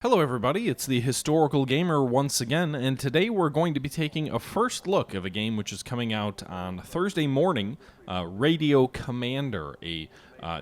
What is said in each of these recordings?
Hello everybody, it's the Historical Gamer once again, and today we're going to be taking a first look of a game which is coming out on Thursday morning, Radio Commander, a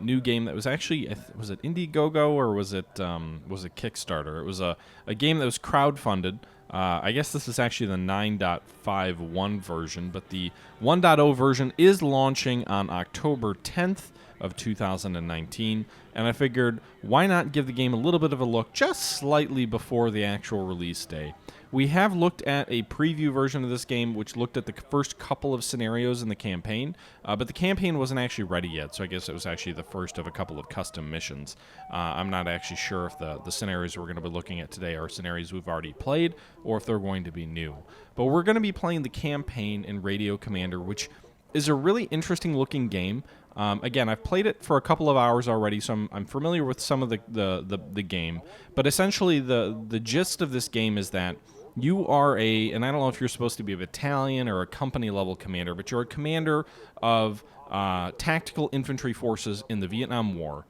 new game that was actually, was it Indiegogo or was it Kickstarter? It was a game that was crowdfunded. I guess this is actually the 9.51 version, but the 1.0 version is launching on October 10th of 2019, and I figured why not give the game a little bit of a look just slightly before the actual release day. We have looked at a preview version of this game which looked at the first couple of scenarios in the campaign, but the campaign wasn't actually ready yet, so I guess it was actually the first of a couple of custom missions. I'm not actually sure if the scenarios we're going to be looking at today are scenarios we've already played or if they're going to be new. But we're going to be playing the campaign in Radio Commander, which is a really interesting looking game. Again, I've played it for a couple of hours already, so I'm familiar with some of the game. But essentially, the gist of this game is that you are and I don't know if you're supposed to be a battalion or a company level commander, but you're a commander of tactical infantry forces in the Vietnam War.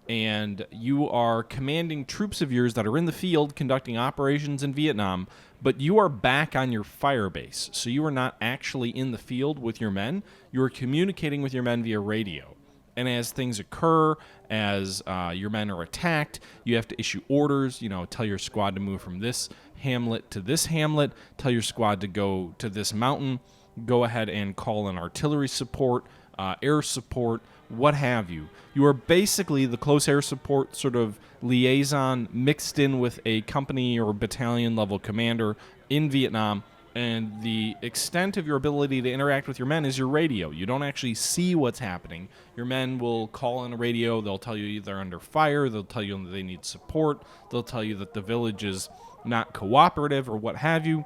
And you are commanding troops of yours that are in the field conducting operations in Vietnam, but you are back on your fire base. So you are not actually in the field with your men. You are communicating with your men via radio. And as things occur, as your men are attacked, you have to issue orders, tell your squad to move from this hamlet to this hamlet, tell your squad to go to this mountain, go ahead and call in artillery support, air support, what have you. You are basically the close air support sort of liaison mixed in with a company or battalion level commander in Vietnam, and the extent of your ability to interact with your men is your radio. You don't actually see what's happening. Your men will call in a radio, they'll tell you they're under fire, they'll tell you that they need support, they'll tell you that the village is not cooperative or what have you.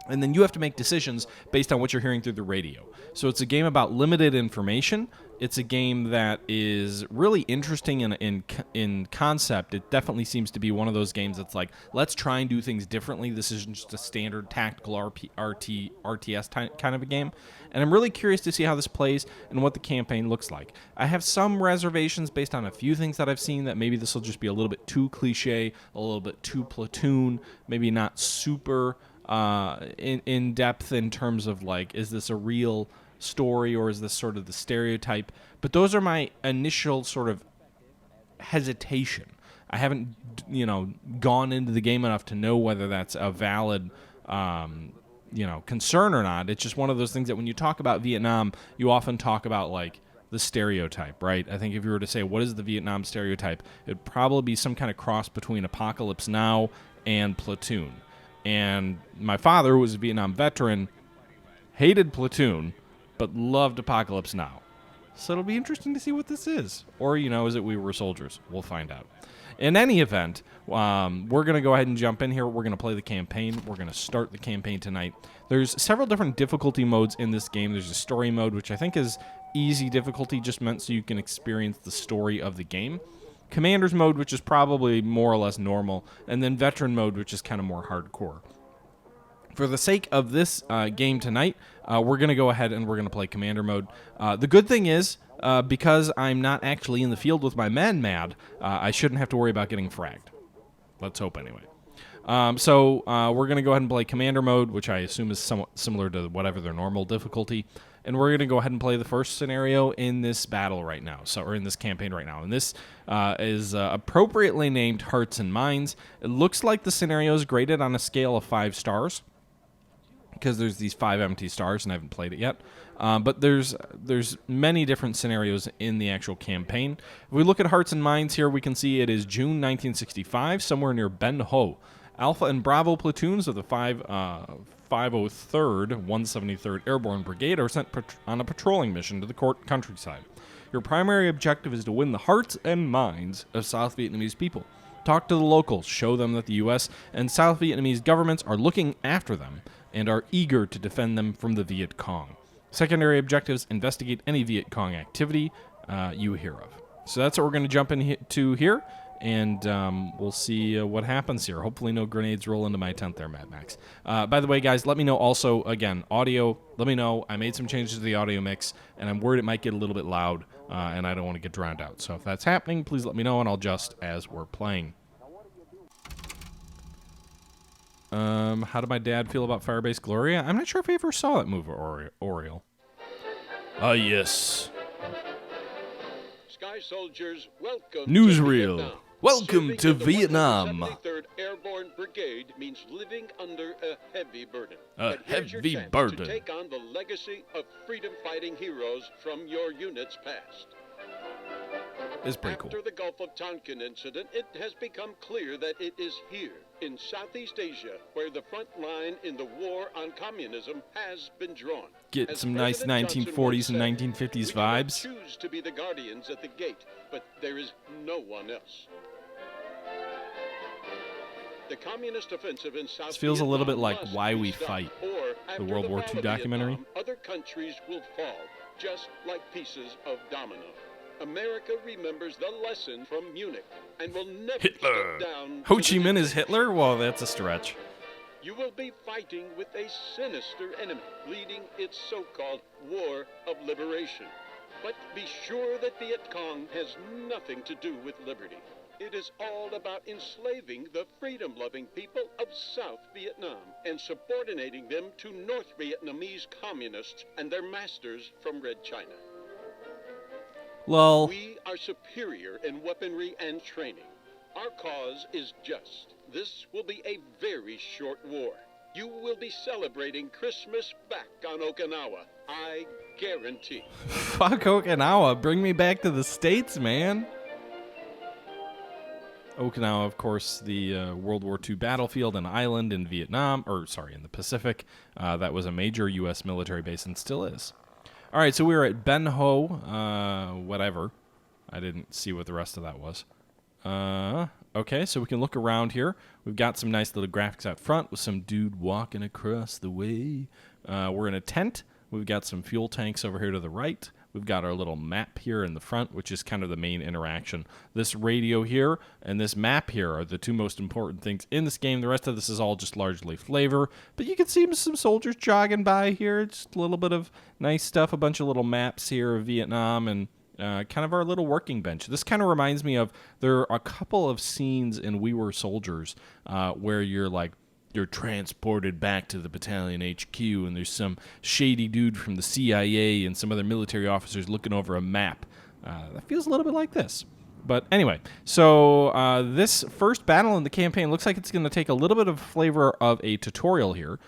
And then you have to make decisions based on what you're hearing through the radio. So it's a game about limited information. It's a game that is really interesting in concept. It definitely seems to be one of those games that's like, let's try and do things differently. This isn't just a standard tactical RTS kind of a game. And I'm really curious to see how this plays and what the campaign looks like. I have some reservations based on a few things that I've seen that maybe this will just be a little bit too cliche, a little bit too platoon, maybe not super in depth in terms of like, is this a real story or is this sort of the stereotype? But those are my initial sort of hesitation. I haven't gone into the game enough to know whether that's a valid concern or not. It's just one of those things that when you talk about Vietnam, you often talk about like the stereotype, right? I think if you were to say what is the Vietnam stereotype, it'd probably be some kind of cross between Apocalypse Now and Platoon. And my father, who was a Vietnam veteran, hated Platoon, but loved Apocalypse Now. So it'll be interesting to see what this is. Or, is it We Were Soldiers? We'll find out. In any event, we're going to go ahead and jump in here. We're going to play the campaign. We're going to start the campaign tonight. There's several different difficulty modes in this game. There's a story mode, which I think is easy difficulty, just meant so you can experience the story of the game. Commander's mode, which is probably more or less normal, and then Veteran mode, which is kind of more hardcore. For the sake of this game tonight, we're going to go ahead and we're going to play Commander mode. The good thing is, because I'm not actually in the field with my men mad, I shouldn't have to worry about getting fragged. Let's hope anyway. So we're going to go ahead and play Commander mode, which I assume is somewhat similar to whatever their normal difficulty. And we're going to go ahead and play the first scenario in this battle right now, or in this campaign right now. And this is appropriately named Hearts and Minds. It looks like the scenario is graded on a scale of 5 stars, because there's these 5 empty stars, and I haven't played it yet. But there's many different scenarios in the actual campaign. If we look at Hearts and Minds here, we can see it is June 1965, somewhere near Ben Ho. Alpha and Bravo platoons of the 503rd, 173rd Airborne Brigade are sent on a patrolling mission to the countryside. Your primary objective is to win the hearts and minds of South Vietnamese people. Talk to the locals, show them that the U.S. and South Vietnamese governments are looking after them and are eager to defend them from the Viet Cong. Secondary objectives, investigate any Viet Cong activity you hear of. So that's what we're going to jump into here. And we'll see what happens here. Hopefully no grenades roll into my tent there, Mad Max. By the way, guys, let me know also, again, audio, let me know. I made some changes to the audio mix, and I'm worried it might get a little bit loud, and I don't want to get drowned out. So if that's happening, please let me know, and I'll adjust as we're playing. How did my dad feel about Firebase Gloria? I'm not sure if I ever saw that movie, Oriole. Ah, yes. Sky soldiers, welcome Newsreel. to Vietnam. Welcome Serving to in the Vietnam. 173rd Airborne Brigade means living under a heavy burden. A But here's your heavy chance burden. to take on the legacy of freedom-fighting heroes from your unit's past. It's pretty cool. After the Gulf of Tonkin incident, it has become clear that it is here, in Southeast Asia, where the front line in the war on communism has been drawn. Get As some nice President Johnson 1940s once and said, 1950s "We do not vibes. choose to be the guardians at the gate, but there is no one else." The communist offensive in South This feels a little bit Vietnam like must Why be We stopped, Fight, or after World War fall II of documentary. Vietnam, other countries will fall, just like pieces of domino. America remembers the lesson from Munich and will never Hitler. step down. Ho to Chi the Minh is dictatorship. Hitler? Well, that's a stretch. You will be fighting with a sinister enemy, leading its so-called war of liberation. But be sure that Viet Cong has nothing to do with liberty. It is all about enslaving the freedom-loving people of South Vietnam and subordinating them to North Vietnamese communists and their masters from Red China. Lol. We are superior in weaponry and training. Our cause is just. This will be a very short war. You will be celebrating Christmas back on Okinawa. I guarantee. Fuck Okinawa. Bring me back to the States, man. Okinawa, of course, the World War II battlefield, an island in Vietnam, in the Pacific. That was a major U.S. military base and still is. All right, so we were at Ben Ho, whatever. I didn't see what the rest of that was. Okay, so we can look around here. We've got some nice little graphics out front with some dude walking across the way. We're in a tent. We've got some fuel tanks over here to the right. We've got our little map here in the front, which is kind of the main interaction. This radio here and this map here are the two most important things in this game. The rest of this is all just largely flavor. But you can see some soldiers jogging by here. Just a little bit of nice stuff. A bunch of little maps here of Vietnam and kind of our little working bench. This kind of reminds me of, there are a couple of scenes in We Were Soldiers where you're transported back to the battalion HQ, and there's some shady dude from the CIA and some other military officers looking over a map. That feels a little bit like this. But anyway, so this first battle in the campaign looks like it's going to take a little bit of flavor of a tutorial here.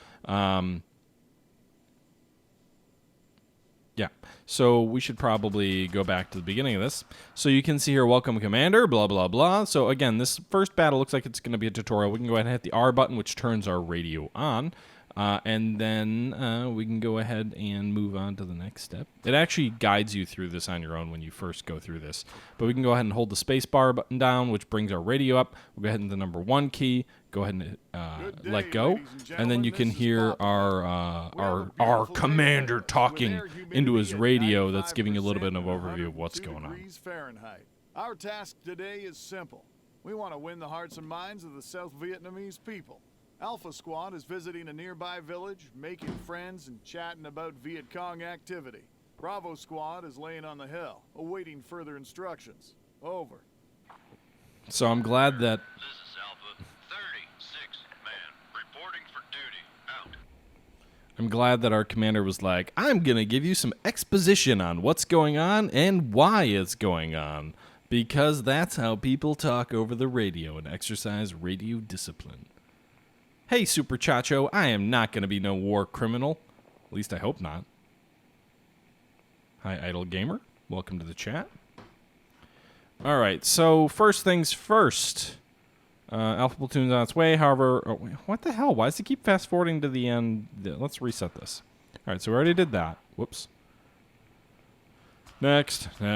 Yeah, so we should probably go back to the beginning of this. So you can see here, welcome commander, blah, blah, blah. So again, this first battle looks like it's going to be a tutorial. We can go ahead and hit the R button, which turns our radio on. And then we can go ahead and move on to the next step. It actually guides you through this on your own when you first go through this. But we can go ahead and hold the space bar button down, which brings our radio up. We'll go ahead and the number 1 key. Go ahead and let go, and then you can hear our commander talking into his radio. That's giving you a little bit of an overview of what's going on. Fahrenheit. Our task today is simple. We want to win the hearts and minds of the South Vietnamese people. Alpha Squad is visiting a nearby village, making friends and chatting about Viet Cong activity. Bravo Squad is laying on the hill, awaiting further instructions. Over. So I'm glad that This is Alpha. 36 man. Reporting for duty. Out. I'm glad that our commander was like, I'm going to give you some exposition on what's going on and why it's going on. Because that's how people talk over the radio and exercise radio discipline. Hey, Super Chacho, I am not going to be no war criminal. At least I hope not. Hi, Idle Gamer. Welcome to the chat. All right, so first things first. Alpha Platoon's on its way. However, what the hell? Why does it keep fast-forwarding to the end? Let's reset this. All right, so we already did that. Whoops. Next. All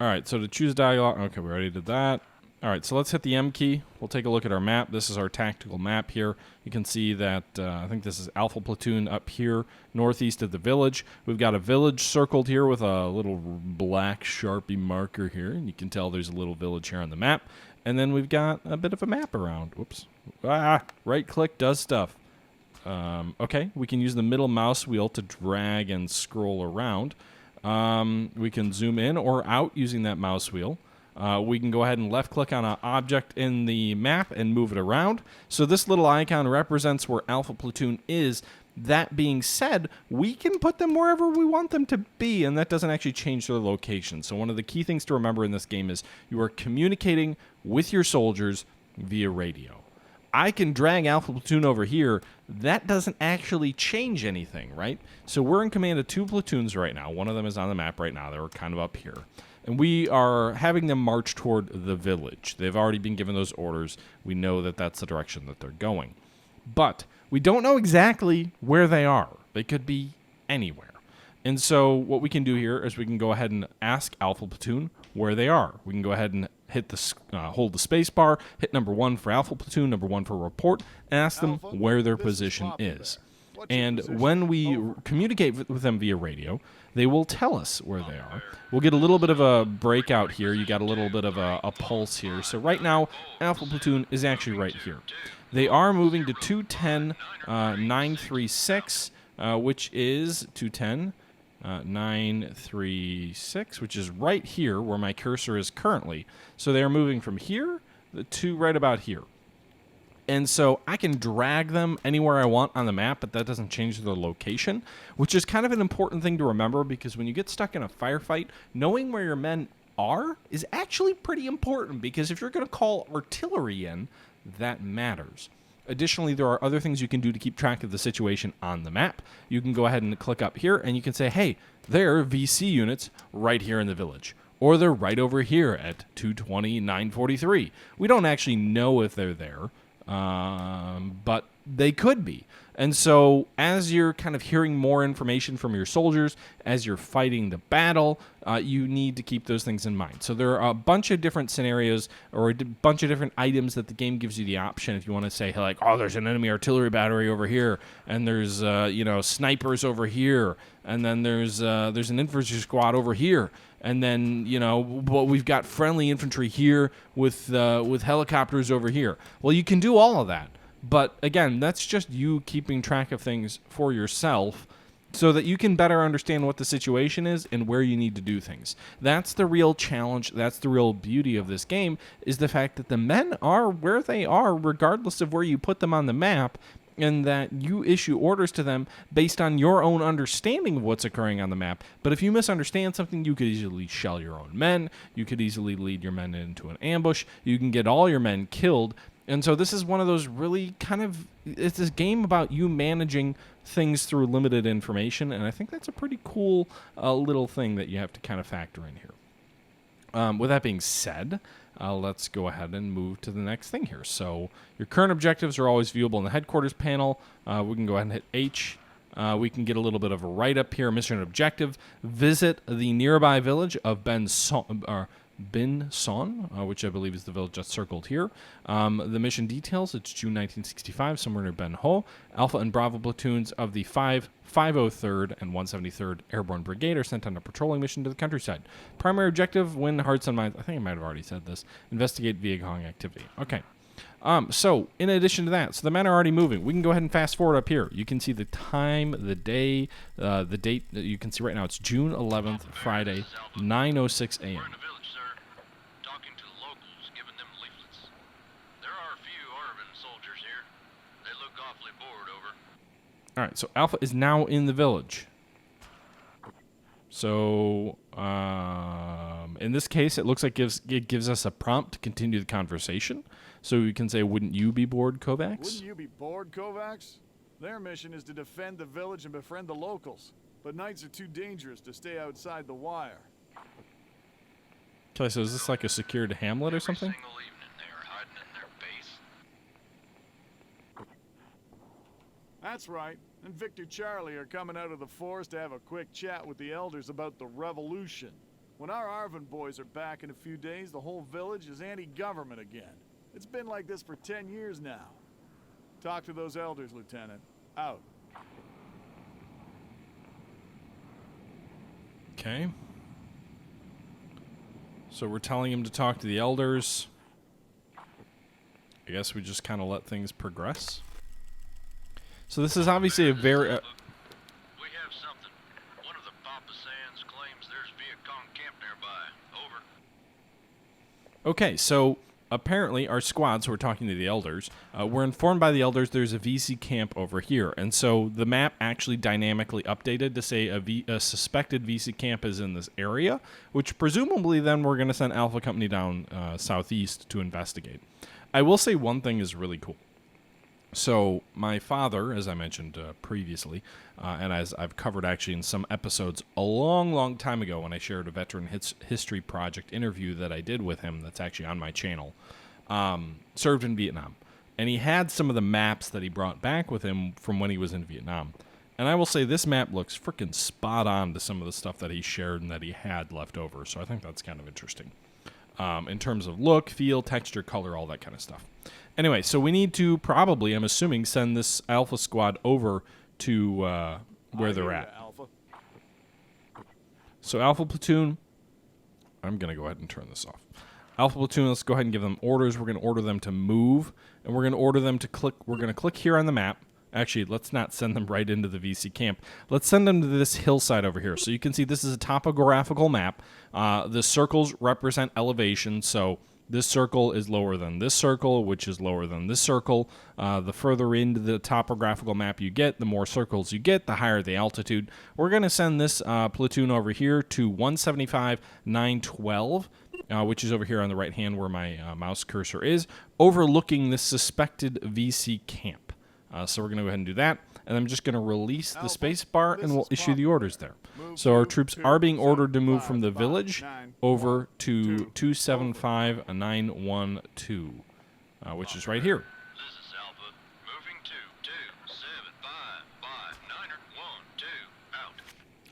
right, so to choose dialogue. Okay, we already did that. All right, so let's hit the M key. We'll take a look at our map. This is our tactical map here. You can see that I think this is Alpha Platoon up here, northeast of the village. We've got a village circled here with a little black Sharpie marker here, and you can tell there's a little village here on the map. And then we've got a bit of a map around. Whoops. Right-click does stuff. Okay, we can use the middle mouse wheel to drag and scroll around. We can zoom in or out using that mouse wheel. We can go ahead and left-click on an object in the map and move it around. So this little icon represents where Alpha Platoon is. That being said, we can put them wherever we want them to be, and that doesn't actually change their location. So one of the key things to remember in this game is you are communicating with your soldiers via radio. I can drag Alpha Platoon over here. That doesn't actually change anything, right? So we're in command of 2 platoons right now. One of them is on the map right now. They're kind of up here. And we are having them march toward the village. They've already been given those orders. We know that that's the direction that they're going. But we don't know exactly where they are. They could be anywhere. And so what we can do here is we can go ahead and ask Alpha Platoon where they are. We can go ahead and hit the hold the space bar, hit number 1 for Alpha Platoon, number 1 for report, and ask them where their position is. And when we communicate with them via radio, they will tell us where they are. We'll get a little bit of a breakout here. You got a little bit of a pulse here. So right now, Alpha Platoon is actually right here. They are moving to 210-936, which is 210-936, which is right here where my cursor is currently. So they are moving from here to right about here. And so I can drag them anywhere I want on the map, but that doesn't change their location, which is kind of an important thing to remember, because when you get stuck in a firefight, knowing where your men are is actually pretty important, because if you're going to call artillery in, that matters. Additionally, there are other things you can do to keep track of the situation on the map. You can go ahead and click up here, and you can say, hey, there are VC units right here in the village. Or they're right over here at 220-943. We don't actually know if they're there. But they could be. And so as you're kind of hearing more information from your soldiers, as you're fighting the battle, you need to keep those things in mind. So there are a bunch of different scenarios or a bunch of different items that the game gives you the option. If you want to say, like, oh, there's an enemy artillery battery over here, and there's, snipers over here, and then there's an infantry squad over here. And then, we've got friendly infantry here with helicopters over here. Well, you can do all of that. But, again, that's just you keeping track of things for yourself so that you can better understand what the situation is and where you need to do things. That's the real challenge. That's the real beauty of this game, is the fact that the men are where they are regardless of where you put them on the map, and that you issue orders to them based on your own understanding of what's occurring on the map. But if you misunderstand something, you could easily shell your own men. You could easily lead your men into an ambush. You can get all your men killed. And so this is one of those really it's this game about you managing things through limited information, and I think that's a pretty cool little thing that you have to kind of factor in here. With that being said, let's go ahead and move to the next thing here. So your current objectives are always viewable in the headquarters panel. We can go ahead and hit H. We can get a little bit of a write-up here. Mission objective: visit the nearby village of Ben Son, which I believe is the village that's circled here. The mission details: it's June 1965, somewhere near Ben Ho. Alpha and Bravo platoons of the 503rd and 173rd Airborne Brigade are sent on a patrolling mission to the countryside. Primary objective: win hearts and minds. I think I might have already said this. Investigate Vietcong activity. Okay. So in addition to that, so the men are already moving. We can go ahead and fast forward up here. You can see the time, the day, the date that you can see right now. It's June 11th, Friday, 9:06 a.m. We're in the village, sir. Talking to the locals, giving them leaflets. There are a few Arvin soldiers here. They look awfully bored, over. All right, so Alpha is now in the village. So in this case, it looks like it gives us a prompt to continue the conversation. So we can say, wouldn't you be bored, Kovacs? Wouldn't you be bored, Kovacs? Their mission is to defend the village and befriend the locals. But nights are too dangerous to stay outside the wire. Okay, so is this like a secured hamlet or something? Every single evening they are hiding in their base. That's right. And Victor Charlie are coming out of the forest to have a quick chat with the elders about the revolution. When our Arvin boys are back in a few days, the whole village is anti-government again. It's been like this for 10 years now. Talk to those elders, Lieutenant. Out. Okay. So we're telling him to talk to the elders. I guess we just kind of let things progress. So this is obviously a very... We have something. One of the Papa Sands claims there's Vietcong camp nearby. Over. Okay, so apparently our squads who are talking to the elders were informed by the elders there's a VC camp over here. And so the map actually dynamically updated to say a suspected VC camp is in this area, which presumably then we're going to send Alpha Company down southeast to investigate. I will say one thing is really cool. So my father, as I mentioned previously, and as I've covered actually in some episodes a long, long time ago when I shared a veteran history project interview that I did with him that's actually on my channel, served in Vietnam. And he had some of the maps that he brought back with him from when he was in Vietnam. And I will say this map looks freaking spot on to some of the stuff that he shared and that he had left over. So I think that's kind of interesting. In terms of look, feel, texture, color, all that kind of stuff. Anyway, so we need to probably, I'm assuming, send this Alpha squad over to where they're at. Alpha. So Alpha Platoon, I'm going to go ahead and turn this off. Alpha Platoon, let's go ahead and give them orders. We're going to order them to move, and we're going to order them to click. We're going to click here on the map. Actually, let's not send them right into the VC camp. Let's send them to this hillside over here. So you can see this is a topographical map. The circles represent elevation, so this circle is lower than this circle, which is lower than this circle. The further into the topographical map you get, the more circles you get, the higher the altitude. We're going to send this platoon over here to 175, 912, which is over here on the right hand where my mouse cursor is, overlooking this suspected VC camp. So we're going to go ahead and do that. And I'm just going to release the space bar and we'll issue the orders there. So our troops are being ordered to move from the village over to 275-912, which is right here. This is Alpha. Moving to 275-912. Out.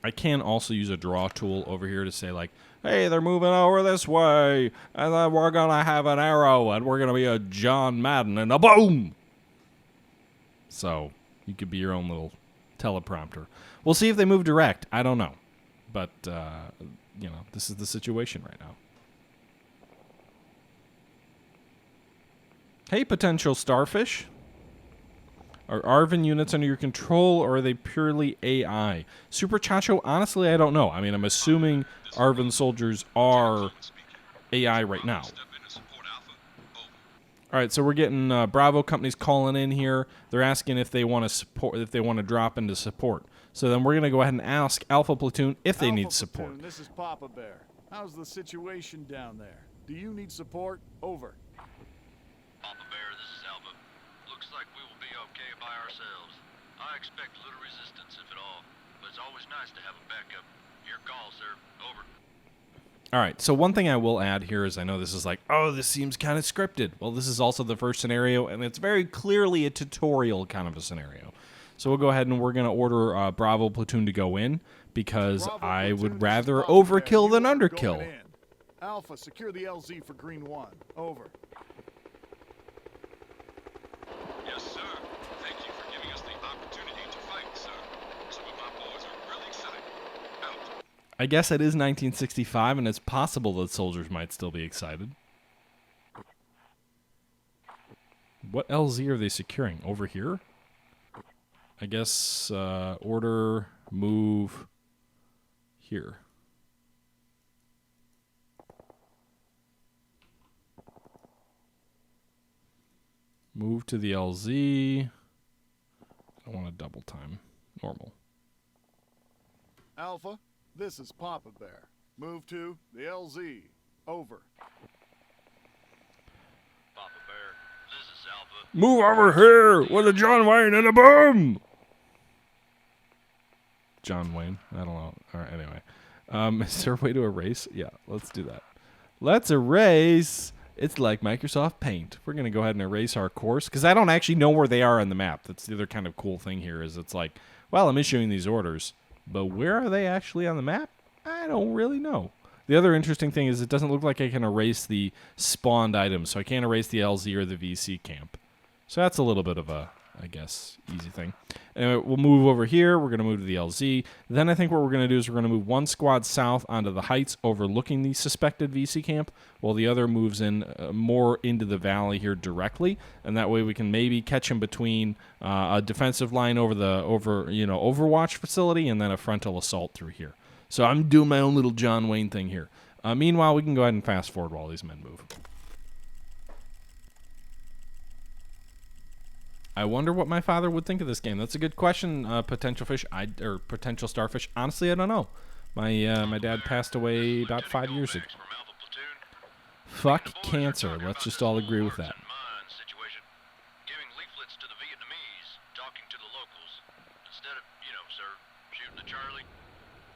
I can also use a draw tool over here to say like, hey, they're moving over this way, and then we're going to have an arrow, and we're going to be a John Madden, and a boom! So you could be your own little teleprompter. We'll see if they move direct. I don't know. But, this is the situation right now. Hey, potential starfish. Are Arvin units under your control, or are they purely AI? Super Chacho, honestly, I don't know. I mean, I'm assuming Arvin soldiers are AI right now. All right, so we're getting Bravo companies calling in here. They're asking if they want to support, if they want to drop into support. So then we're going to go ahead and ask Alpha Platoon if they need support. Platoon, this is Papa Bear. How's the situation down there? Do you need support? Over. Papa Bear, this is Alpha. Looks like we will be okay by ourselves. I expect little resistance, if at all, but it's always nice to have a backup. Your call, sir. Over. All right, so one thing I will add here is I know this is like, oh, this seems kind of scripted. Well, this is also the first scenario, and it's very clearly a tutorial kind of a scenario. So we'll go ahead and we're going to order Bravo Platoon to go in because Bravo I Platoon, would this is rather Papa Bear. overkill You than are underkill. going in. Alpha, secure the LZ for Green 1. Over. Yes, sir. Thank you for giving us the opportunity to fight, sir. Some of my boys are really excited. Out. I guess it is 1965, and it's possible that soldiers might still be excited. What LZ are they securing? Over here? I guess order, move here. Move to the LZ. I want to double time. Normal. Alpha, this is Papa Bear. Move to the LZ. Over. Papa Bear, this is Alpha. Move over here with a John Wayne and a boom! John Wayne. I don't know. All right, anyway. Is there a way to erase? Yeah, let's do that. Let's erase. It's like Microsoft Paint. We're going to go ahead and erase our course because I don't actually know where they are on the map. That's the other kind of cool thing here is it's like, well, I'm issuing these orders, but where are they actually on the map? I don't really know. The other interesting thing is it doesn't look like I can erase the spawned items, so I can't erase the LZ or the VC camp. So that's a little bit of a, I guess, easy thing. Anyway, we'll move over here. We're going to move to the LZ. Then I think what we're going to do is we're going to move one squad south onto the heights overlooking the suspected VC camp, while the other moves in more into the valley here directly, and that way we can maybe catch him between a defensive line over the Overwatch facility and then a frontal assault through here. So I'm doing my own little John Wayne thing here. Meanwhile, we can go ahead and fast forward while these men move. I wonder what my father would think of this game. That's a good question, potential fish, or potential starfish. Honestly, I don't know. My dad passed away about 5 years ago. Fuck cancer. Let's just all agree with that. Giving leaflets to the Vietnamese, talking to the locals. Instead of, sir, shooting at Charlie,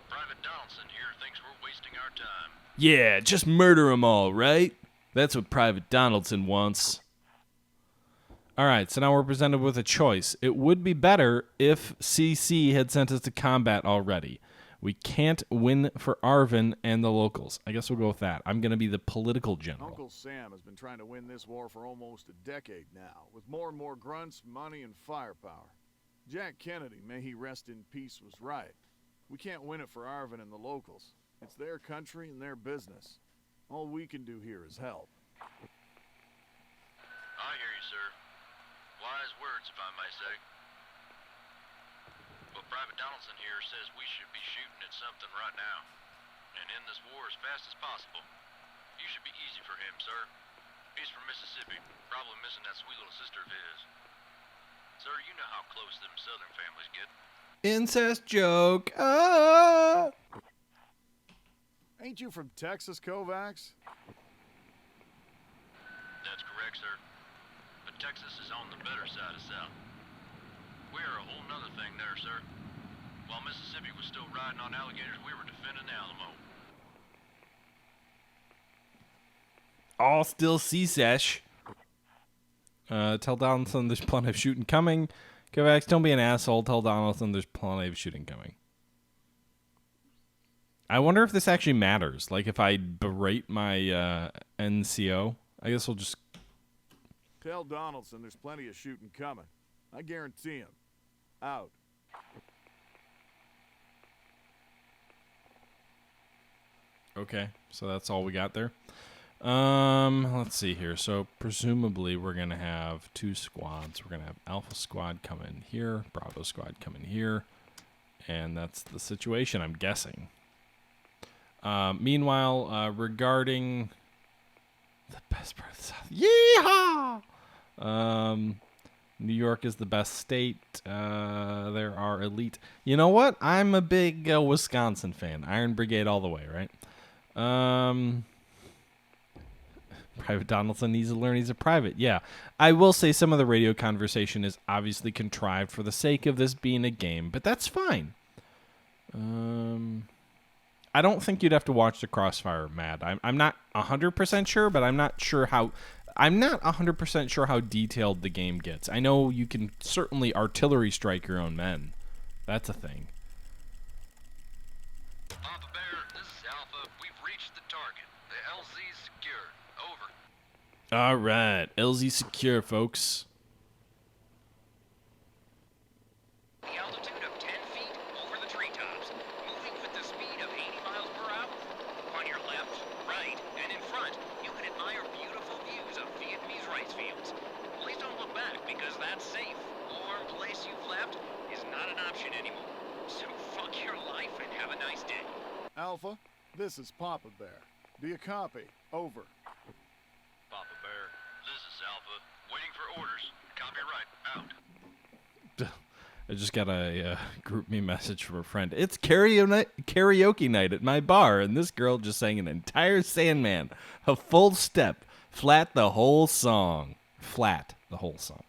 Private Donaldson here thinks we're wasting our time. Yeah, just murder them all, right? That's what Private Donaldson wants. All right, so now we're presented with a choice. It would be better if CC had sent us to combat already. We can't win for Arvin and the locals. I guess we'll go with that. I'm going to be the political general. Uncle Sam has been trying to win this war for almost a decade now, with more and more grunts, money, and firepower. Jack Kennedy, may he rest in peace, was right. We can't win it for Arvin and the locals. It's their country and their business. All we can do here is help. I hear you, sir. Wise words, if I may say. But Private Donaldson here says we should be shooting at something right now, and end this war as fast as possible. You should be easy for him, sir. He's from Mississippi, probably missing that sweet little sister of his. Sir, you know how close them southern families get. Incest joke. Ah! Ain't you from Texas, Kovacs? That's correct, sir. But Texas is on the better side of South. We are a whole nother thing there, sir. While Mississippi was still riding on alligators, we were defending the Alamo. All still CSESH. Tell Donaldson there's plenty of shooting coming. Kovacs, don't be an asshole. Tell Donaldson there's plenty of shooting coming. I wonder if this actually matters. Like if I berate my NCO. I guess we'll just... Tell Donaldson there's plenty of shooting coming. I guarantee him. Out. Okay, so that's all we got there. Let's see here. So presumably we're gonna have 2 squads. We're gonna have Alpha Squad come in here, Bravo Squad come in here, and that's the situation, I'm guessing. Meanwhile, regarding the best part of the South, yeehaw! New York is the best state. There are elite. You know what? I'm a big Wisconsin fan. Iron Brigade all the way, right? Private Donaldson needs to learn he's a private. Yeah. I will say some of the radio conversation is obviously contrived for the sake of this being a game, but that's fine. I don't think you'd have to watch the Crossfire, Matt. I'm not 100% sure, but I'm not sure how... I'm not 100% sure how detailed the game gets. I know you can certainly artillery strike your own men. That's a thing. Papa Bear, this is Alpha. We've reached the target. The LZ's secured. Over. All right. LZ secure, folks. The altitude of 10 feet over the treetops, moving with the speed of 80 miles per hour. On your left, right, and in front, you can admire beautiful views of Vietnamese rice fields. Please don't look back, because that safe, warm place you've left is not an option anymore. So fuck your life and have a nice day. Alpha, this is Papa Bear. Do you copy? Over. Papa Bear, this is Alpha. Waiting for orders. Copy right. Out. I just got a group me message from a friend. It's karaoke night at my bar, and this girl just sang an entire Sandman, a full step, flat the whole song. Flat the whole song.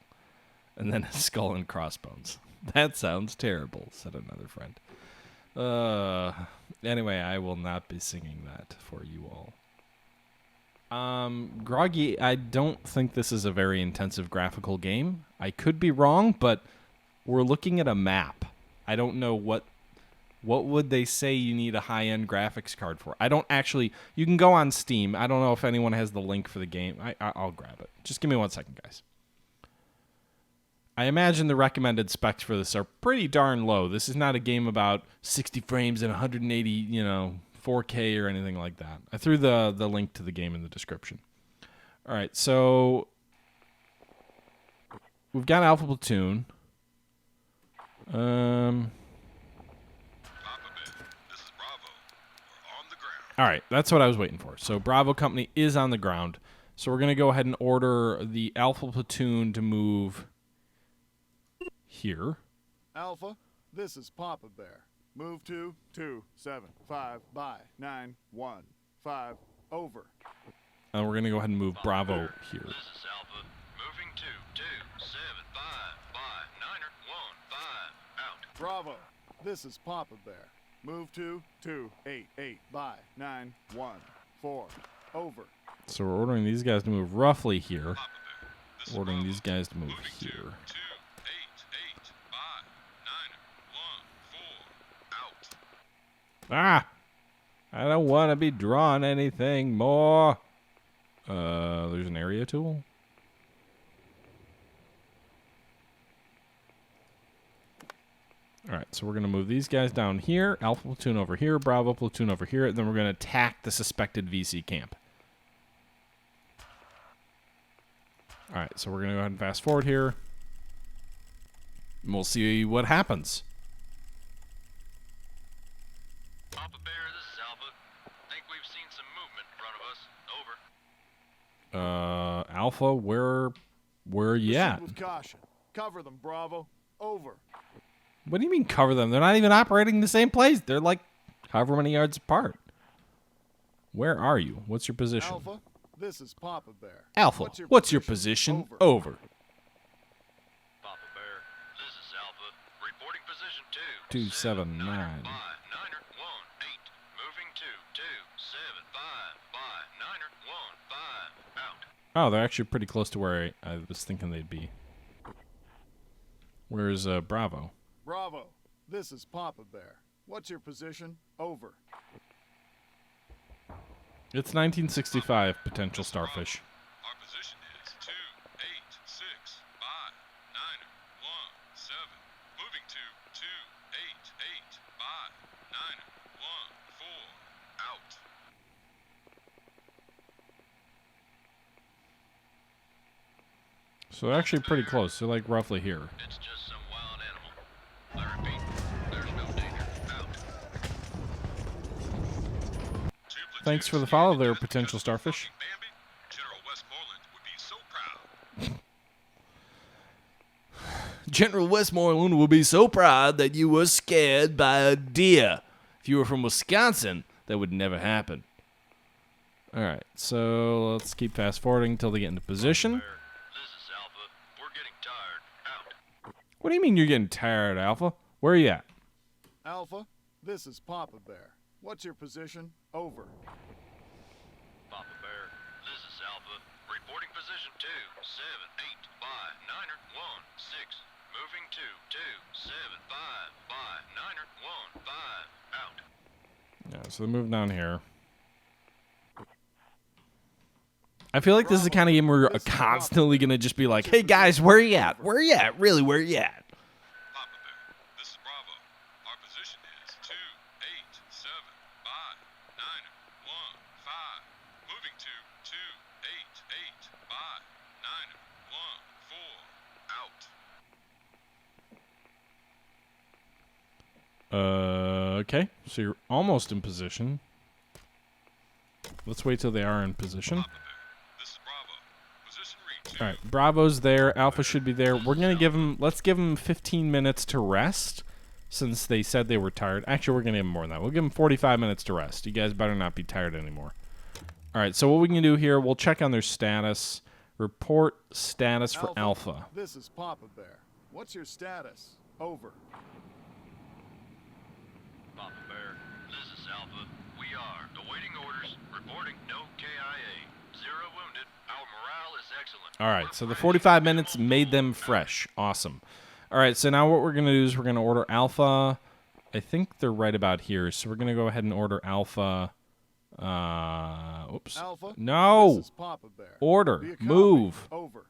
And then a skull and crossbones. That sounds terrible, said another friend. Anyway, I will not be singing that for you all. Groggy, I don't think this is a very intensive graphical game. I could be wrong, but we're looking at a map. I don't know what would they say you need a high-end graphics card for. I don't actually... You can go on Steam. I don't know if anyone has the link for the game. I'll grab it. Just give me 1 second, guys. I imagine the recommended specs for this are pretty darn low. This is not a game about 60 frames and 180, 4K or anything like that. I threw the link to the game in the description. All right, so we've got Alpha Platoon. Papa Bear, this is Bravo. We're on the ground. All right, that's what I was waiting for. So Bravo Company is on the ground. So we're going to go ahead and order the Alpha Platoon to move here. Alpha, this is Papa Bear. Move to 275 by 915. Over. And we're going to go ahead and move Bravo here. This is Alpha. Moving to 275 by 915. Out. Bravo, this is Papa Bear. Move to 288 by 914. Over. So we're ordering these guys to move roughly here. Papa Bear, this is Ordering Bravo. these guys to move Moving to here. 288 by 914. Out. Ah! I don't want to be drawing anything more. There's an area tool. All right, so we're going to move these guys down here. Alpha Platoon over here. Bravo Platoon over here. And then we're going to attack the suspected VC camp. All right, so we're going to go ahead and fast forward here. And we'll see what happens. Papa Bear, this is Alpha. Think we've seen some movement in front of us. Over. Alpha, where are you Proceed at? with caution. Cover them, Bravo. Over. What do you mean cover them? They're not even operating in the same place. They're like however many yards apart. Where are you? What's your position? Alpha, this is Papa Bear. Alpha, what's your position? Over. Papa Bear, this is Alpha. Reporting position 279. by 918. Moving to 275 by 915. Out. Oh, they're actually pretty close to where I was thinking they'd be. Where's Bravo? Bravo, this is Papa Bear. What's your position? Over. It's 1965, potential starfish. Our position is 286 by 917. Moving to 288 by 914. Out. So they're actually pretty close. They're like roughly here. It's just some wild animal. I repeat, there's no danger. Out. Thanks for the follow there, potential starfish. Bambi, General Westmoreland would be so proud. General Westmoreland will be so proud that you were scared by a deer. If you were from Wisconsin, that would never happen. All right, so let's keep fast forwarding until they get into position. Bear, this is Alpha. We're getting tired. Out. What do you mean you're getting tired, Alpha? Where are you at? Alpha, this is Papa Bear. What's your position? Over. Papa Bear, this is Alpha. Reporting position 278 by 916. Moving to 275 by 915. Out. Yeah, so they move down here. I feel like this is the kind of game where you're constantly going to just be like, hey guys, where are you at? Where are you at? Really, where are you at? Papa Bear, this is Bravo. Our position is 287 by 915. Moving to 288 by 914. Out. Okay, so you're almost in position. Let's wait till they are in position. Papa Bear, this is Bravo. Position reached. All right, Bravo's there. Alpha should be there. We're gonna let's give them 15 minutes to rest, since they said they were tired. Actually, we're gonna give them more than that. We'll give them 45 minutes to rest. You guys better not be tired anymore. All right, so what we can do here, we'll check on their status. Report status for Alpha. This is Papa Bear. What's your status? Over. Papa Bear, this is Alpha. We are awaiting orders. Reporting no KIA. 0 wounded. Our morale is excellent. All right, so the 45 minutes made them fresh. Awesome. All right, so now what we're going to do is we're going to order Alpha. I think they're right about here, so we're going to go ahead and order Alpha. Oops. Alpha, No. this is Papa Bear. Order. Be a copy. Move. Over.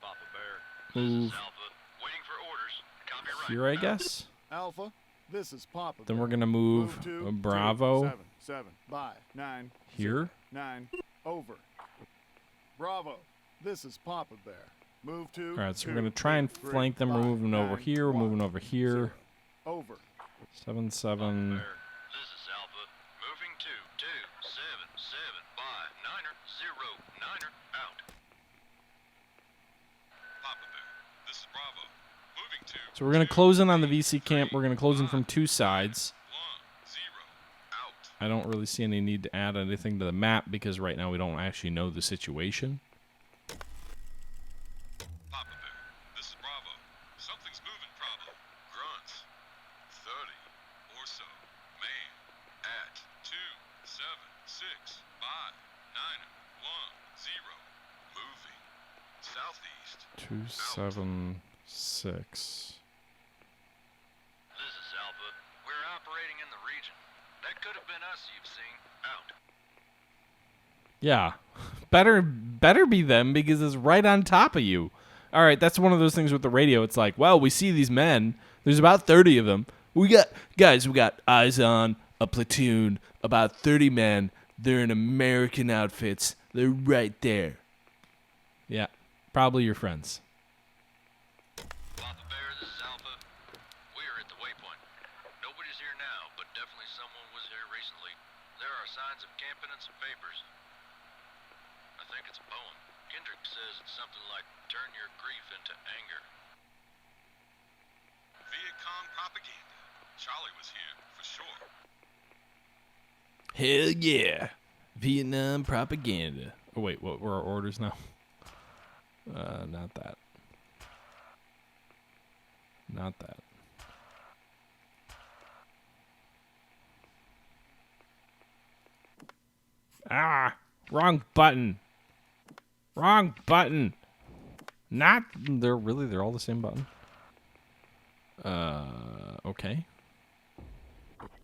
Papa Bear, this Move. is Alpha. Waiting for orders. Copy right. Here, I guess. Alpha, this is Papa Then Bear. we're going to move to Bravo 277 by 9 here. 9. Over. Bravo, this is Papa Bear. Move to. All right, so we're going to try and flank them. We're moving over here. We're moving over here. Over. 7-7. Bear, this is Alpha. So we're going to close in on the VC camp. We're going to close in from two sides. 1-0 out. I don't really see any need to add anything to the map because right now we don't actually know the situation. Papa Bear, this is Bravo. Something's moving, Bravo. Grunts. 30 or so. Man. At 2, 7, 6, 5, 9, 1, 0. Moving. Southeast. 276. This is Alpha. We're operating in the region. That could have been us, you've seen. Out. Yeah. Better be them because it's right on top of you. All right, that's one of those things with the radio. It's like, well, we see these men. There's about 30 of them. We got eyes on a platoon, about 30 men. They're in American outfits. They're right there. Yeah, probably your friends. Papa Bear, this is Alpha. We are at the waypoint. Nobody's here now, but definitely someone was here recently. There are signs of camping and some papers. I think it's a poem. Kendrick says it's something like, turn your grief into anger. Viet Cong propaganda. Charlie was here, for sure. Hell yeah. Vietnam propaganda. Oh, wait, what were our orders now? Not that. Not that. Ah, wrong button. Wrong button. Not, they're all the same button. Okay.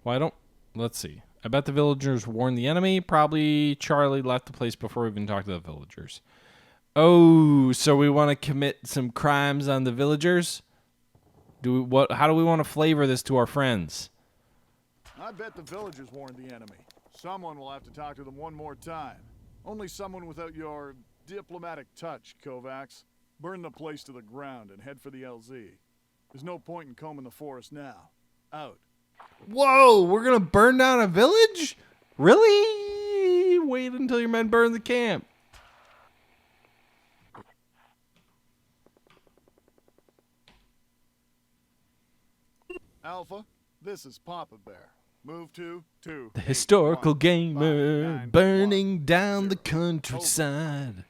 Well, I don't, let's see. I bet the villagers warned the enemy. Probably Charlie left the place before we even talked to the villagers. Oh, so we want to commit some crimes on the villagers? How do we want to flavor this to our friends? I bet the villagers warned the enemy. Someone will have to talk to them one more time. Only someone without your diplomatic touch, Kovacs. Burn the place to the ground and head for the LZ. There's no point in combing the forest now. Out. Whoa, we're going to burn down a village? Really? Wait until your men burn the camp. Alpha, this is Papa Bear. Move to 2. The historical 8, 1, gamer 5, 9, burning 1, down the 0. countryside.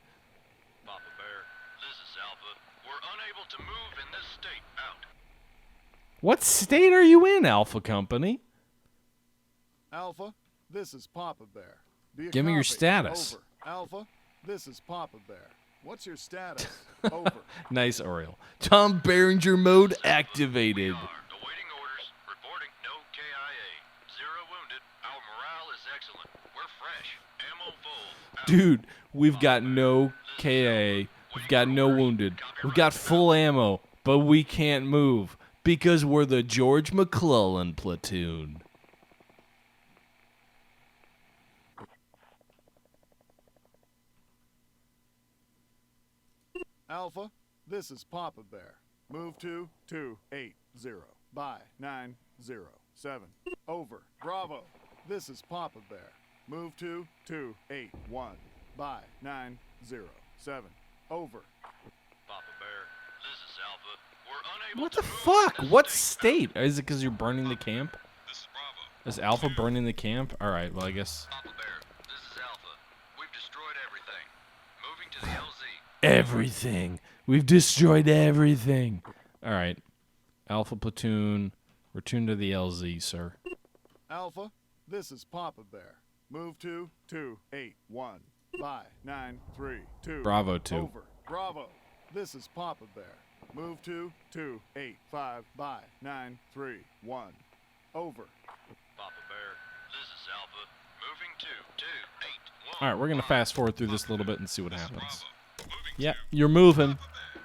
Papa Bear, this is Alpha. We're unable to move in this state. Out. What state are you in, Alpha Company? Alpha, this is Papa Bear. Be a Give me your copy. status. Over. Alpha, this is Papa Bear. What's your status? Over. Nice, Oriole. Tom Berenger mode activated. Awaiting orders. Reporting no KIA. 0 wounded. Our morale is excellent. We're fresh. Ammo full. Out. Dude, we've got no KA. We've got no wounded. We've got full ammo, but we can't move because we're the George McClellan platoon. Alpha, this is Papa Bear. Move to 280 by 907. Over. Bravo. This is Papa Bear. Move to 281 by 907. Over. Papa Bear, this is Alpha. We're unable What to the move fuck? in this What state. state? Is it because you're burning the camp? This is Bravo. Is Alpha burning the camp? All right, well, I guess. Papa Bear, this is Alpha. We've destroyed everything. Moving to the LZ. Everything. We've destroyed everything. All right. Alpha platoon, return to the LZ, sir. Alpha, this is Papa Bear. Move to 281 by 932. Bravo 2. Over. Bravo. This is Papa Bear. Move to 285 by 931. Over. Papa Bear, this is Alpha. Moving to 281. All right, we're going to fast forward through this a little bit and see what happens. Bravo. Moving Yep, to you're moving. Papa Bear.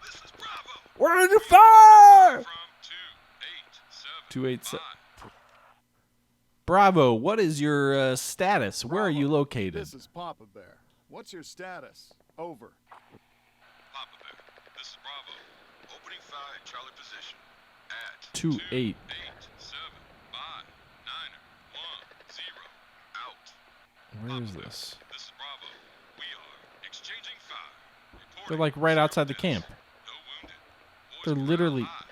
This is Bravo. We're under fire! From 287. 287. Bravo, what is your status? Where are you Bravo. located? This is Papa Bear. What's your status? Over. Papa Bear. This is Bravo. Opening fire at Charlie position. At 2-8. 287 by 910. Out. Where is Papa Bear, this? This is Bravo. We are exchanging fire. They're Reporting like right outside the zero camp. deaths. No wounded. They're Boys literally- morale high.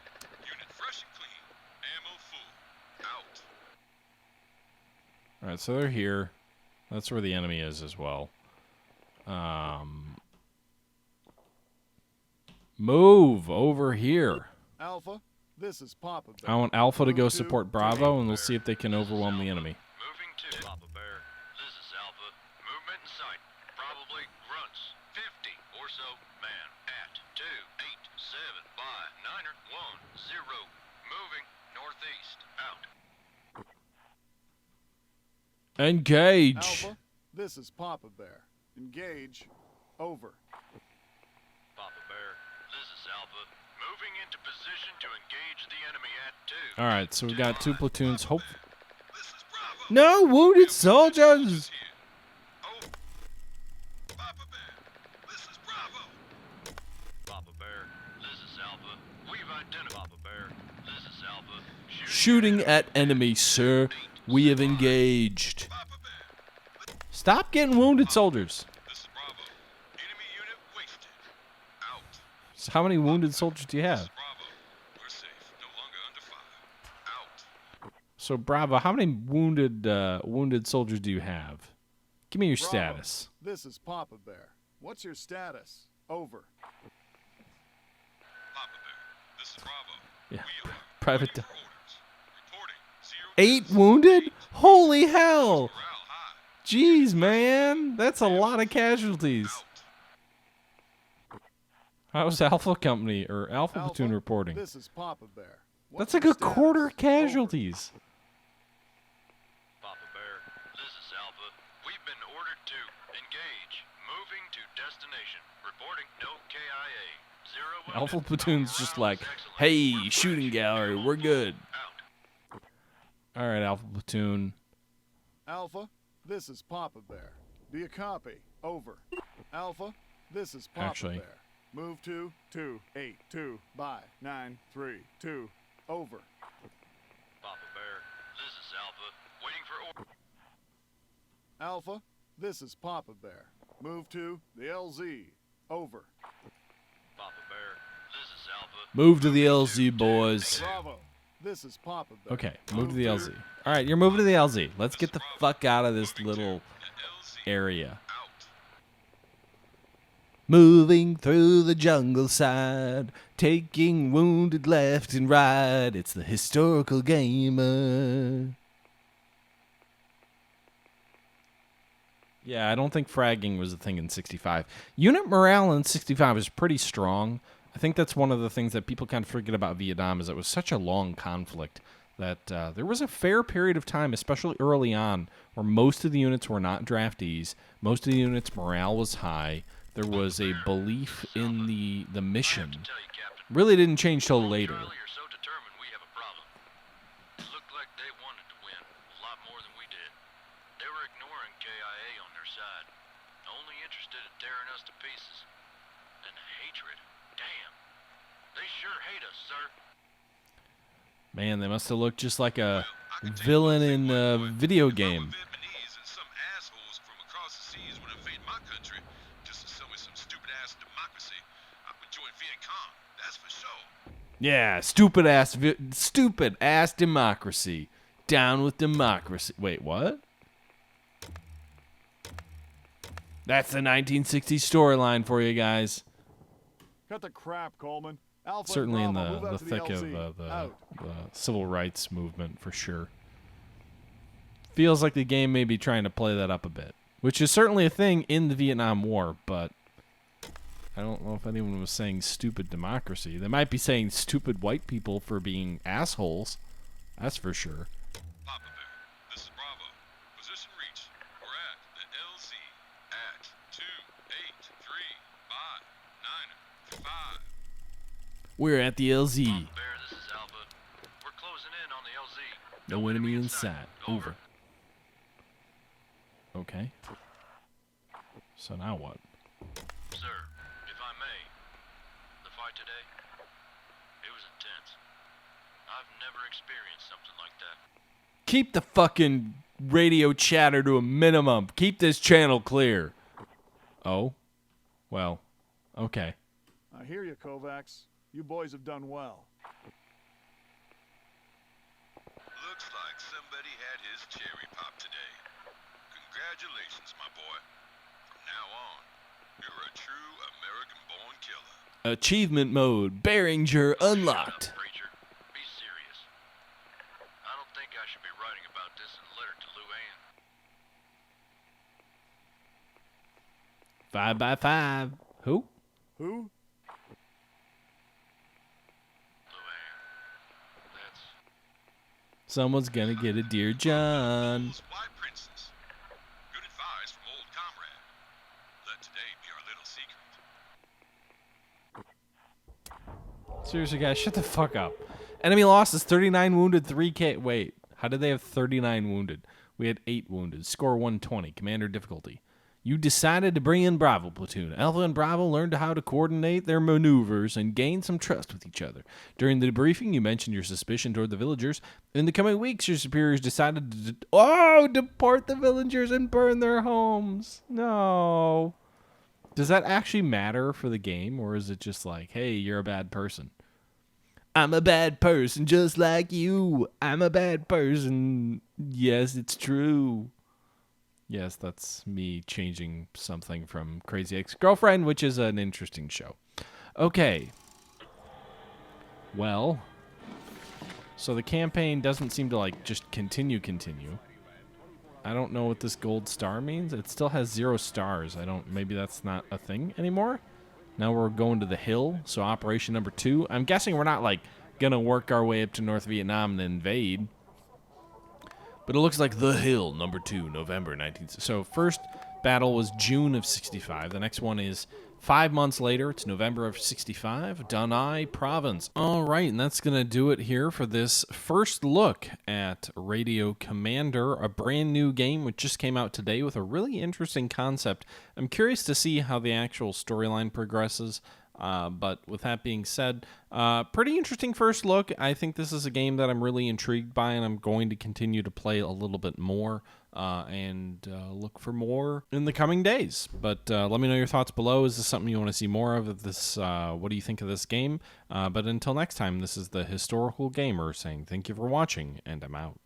All right, so they're here. That's where the enemy is as well. Move over here. Alpha, this is Papa Bear. I want Alpha to go Move support to Bravo, and we'll see if they can overwhelm the enemy. Moving to Papa Bear. This is Alpha. Movement in sight. Probably grunts. 50 or so man. At 2, 8, 7, by 9er, 1, 0. Moving northeast. Out. Engage. Alpha, this is Papa Bear. Engage. Over. Papa Bear. This is Alpha. Moving into position to engage the enemy at 2. All right, so we got 2 platoons. Hope. This is Bravo. No wounded soldiers. Oh. Papa Bear. This is Bravo. Papa Bear. This is Alpha. We've identified Papa Bear. This is Alpha. Shooting at enemy, sir. We have engaged. Papa Bear. Stop getting wounded soldiers. This is Bravo. Enemy unit wasted. Out. So how many wounded soldiers do you have? Bravo. We're safe. No longer under fire. Out. So Bravo, how many wounded soldiers do you have? Give me your Bravo, status. This is Papa Bear. What's your status? Over. Papa Bear. This is Bravo. Yeah. We are Private. waiting for orders. Reporting. 8 wounded? Holy hell! Morale high. Jeez, man. That's a lot of casualties. Out. How's Alpha Company or Alpha Alpha, Platoon reporting? This is Papa Bear. That's What's like your a quarter status? casualties. Papa Bear. This is Alpha. We've been ordered to engage. Moving to destination. Reporting no KIA. 0 Alpha wounded. Platoon's just Morale like, is excellent. hey, We're shooting fresh. gallery, we're good. Out. All right, Alpha Platoon. Alpha, this is Papa Bear. Do you copy? Over. Alpha, this is Papa Actually- Bear. Move to 282 by 932. Over. Papa Bear. This is Alpha. Waiting for order. Alpha, this is Papa Bear. Move to the LZ. Over. Papa Bear. This is Alpha. Move to the LZ, boys. Bravo, this is Papa Bear. Okay, move to the LZ. All right, you're moving to the LZ. Let's get the fuck out of this little area. Out. Moving through the jungle side, taking wounded left and right. It's the historical gamer. Yeah, I don't think fragging was a thing in 65. Unit morale in 65 is pretty strong. I think that's one of the things that people kind of forget about Vietnam is it was such a long conflict that there was a fair period of time, especially early on, where most of the units were not draftees. Most of the units' morale was high. There was a belief in the mission. Tell you, Captain. Really didn't change till later. Charlie are so determined we have a problem. It looked like they wanted to win a lot more than we did. They were ignoring KIA on their side, only interested in tearing us to pieces. And hatred. Damn. They sure hate us, sir. Man, they must have looked just like a villain in a video game. Vietnamese and some assholes from across the seas would invade my country just to sell me some stupid ass democracy. I would join Viet Cong, that's for sure. Yeah, stupid ass democracy. Down with democracy. Wait, what? That's the 1960s storyline for you guys. Cut the crap, Coleman. Alpha Certainly in Bravo, move the out to thick of LZ. Out. the civil rights movement, for sure. Feels like the game may be trying to play that up a bit, which is certainly a thing in the Vietnam War, but I don't know if anyone was saying stupid democracy. They might be saying stupid white people for being assholes. That's for sure. Papa Bear, this is Bravo. Position reach. We're at the LZ at 283 by 905. We're at the LZ. Bear, this is Alpha. We're closing in on the LZ. No enemy in sight. Over. Okay. So now what? Sir, if I may, the fight today, it was intense. I've never experienced something like that. Keep the fucking radio chatter to a minimum. Keep this channel clear. Oh? Well, okay. I hear you, Kovacs. You boys have done well. Looks like somebody had his cherry pop today. Congratulations, my boy. From now on, you're a true American-born killer. Achievement mode. Behringer Shut unlocked. up, preacher. Be serious. I don't think I should be writing about this in a letter to Luann. 5x5. Who? Who? Luann. That's... Someone's gonna get a Dear John. Why, Princess? Good advice from old comrade. Let today be our little secret. Seriously, guys, shut the fuck up. Enemy losses 39 wounded, 3K. Wait, how did they have 39 wounded? We had 8 wounded. Score 120. Commander difficulty. You decided to bring in Bravo platoon. Alpha and Bravo learned how to coordinate their maneuvers and gain some trust with each other. During the debriefing, you mentioned your suspicion toward the villagers. In the coming weeks, your superiors decided to deport the villagers and burn their homes. No. Does that actually matter for the game, or is it just like, hey, you're a bad person? I'm a bad person just like you. I'm a bad person. Yes, it's true. Yes, that's me changing something from Crazy Ex-Girlfriend, which is an interesting show. Okay. Well, so the campaign doesn't seem to, like, just continue. I don't know what this gold star means. It still has 0 stars. Maybe that's not a thing anymore. Now we're going to the hill, so operation number 2. I'm guessing we're not, like, gonna work our way up to North Vietnam and invade. But it looks like the hill, number 2, November 19th. So first battle was June of 65. The next one is 5 months later. It's November of 65, Danai Province. All right, and that's going to do it here for this first look at Radio Commander, a brand new game which just came out today with a really interesting concept. I'm curious to see how the actual storyline progresses. But with that being said, pretty interesting first look. I think this is a game that I'm really intrigued by, and I'm going to continue to play a little bit more and look for more in the coming days. But let me know your thoughts below. Is this something you want to see more of? This, what do you think of this game? But until next time, this is the Historical Gamer saying thank you for watching, and I'm out.